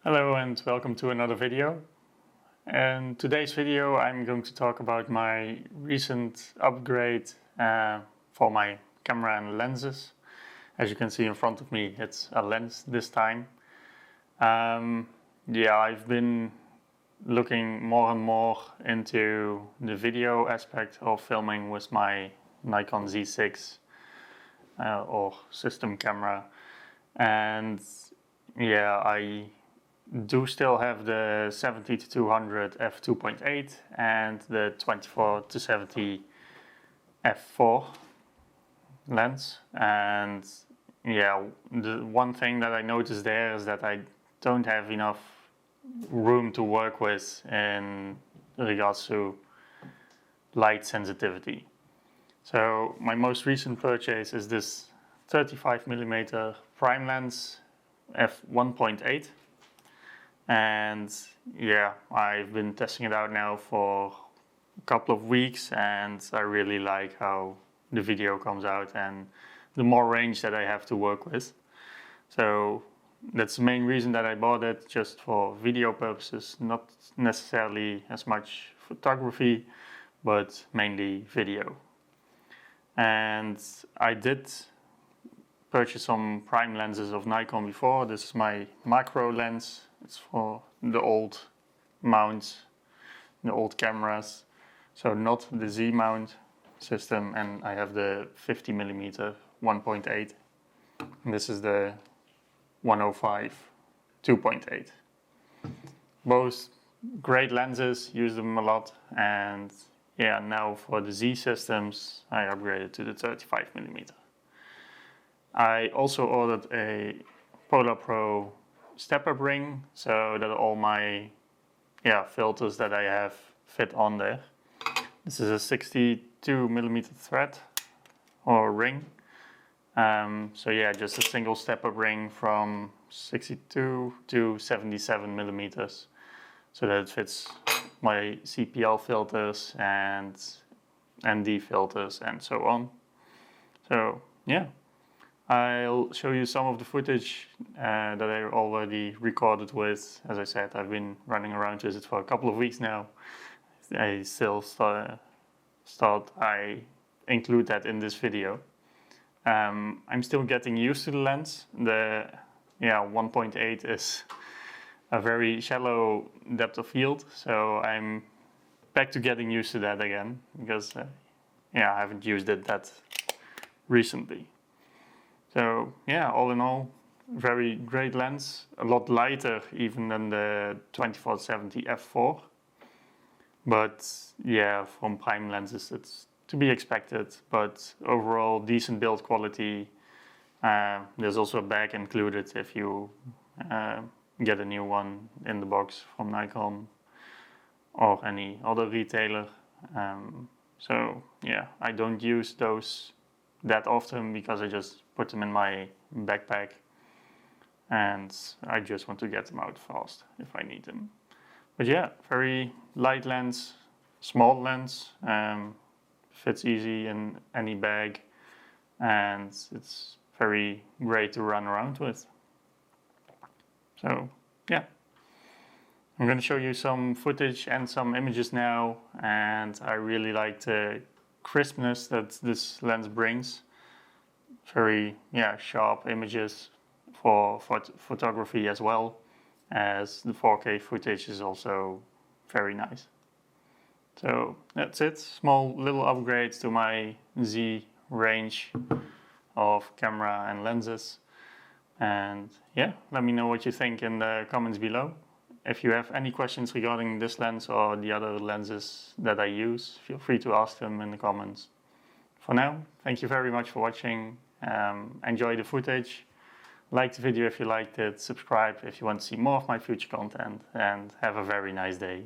Hello and welcome to another video. In today's video I'm going to talk about my recent upgrade for my camera and lenses. As you can see in front of me, it's a lens this time. I've been looking more and more into the video aspect of filming with my Nikon Z6 or system camera, and I do still have the 70-200 f2.8 and the 24-70 f4 lens. And the one thing that I noticed there is that I don't have enough room to work with in regards to light sensitivity. So my most recent purchase is this 35mm prime lens f1.8. And I've been testing it out now for a couple of weeks, and I really like how the video comes out and the more range that I have to work with. So that's the main reason that I bought it, just for video purposes, not necessarily as much photography, but mainly video. And I did purchase some prime lenses of Nikon before. This is my macro lens. It's for the old mounts, the old cameras, so not the Z mount system. And I have the 50mm 1.8. This is the 105 2.8. Both great lenses, use them a lot. And now for the Z systems, I upgraded to the 35mm. I also ordered a Polar Pro step-up ring, so that all my filters that I have fit on there. This is a 62mm thread or ring. Just a single step-up ring from 62 to 77mm, so that it fits my CPL filters and ND filters and so on. So I'll show you some of the footage that I already recorded with. As I said, I've been running around with it for a couple of weeks now. I still thought I include that in this video. I'm still getting used to the lens. The 1.8 is a very shallow depth of field, so I'm back to getting used to that again, because I haven't used it that recently. So all in all, very great lens, a lot lighter even than the 24-70 f4. But from prime lenses it's to be expected, but overall decent build quality. There's also a bag included if you get a new one in the box from Nikon or any other retailer. I don't use those that often because I just put them in my backpack, and I just want to get them out fast if I need them. But very light lens, small lens, fits easy in any bag, and it's very great to run around with. So I'm going to show you some footage and some images now, and I really like the crispness that this lens brings. Very sharp images for photography, as well as the 4K footage is also very nice. So that's it, small little upgrades to my Z range of camera and lenses. And let me know what you think in the comments below. If you have any questions regarding this lens or the other lenses that I use, feel free to ask them in the comments. For now, thank you very much for watching. Enjoy the footage, like the video if you liked it, subscribe if you want to see more of my future content, and have a very nice day.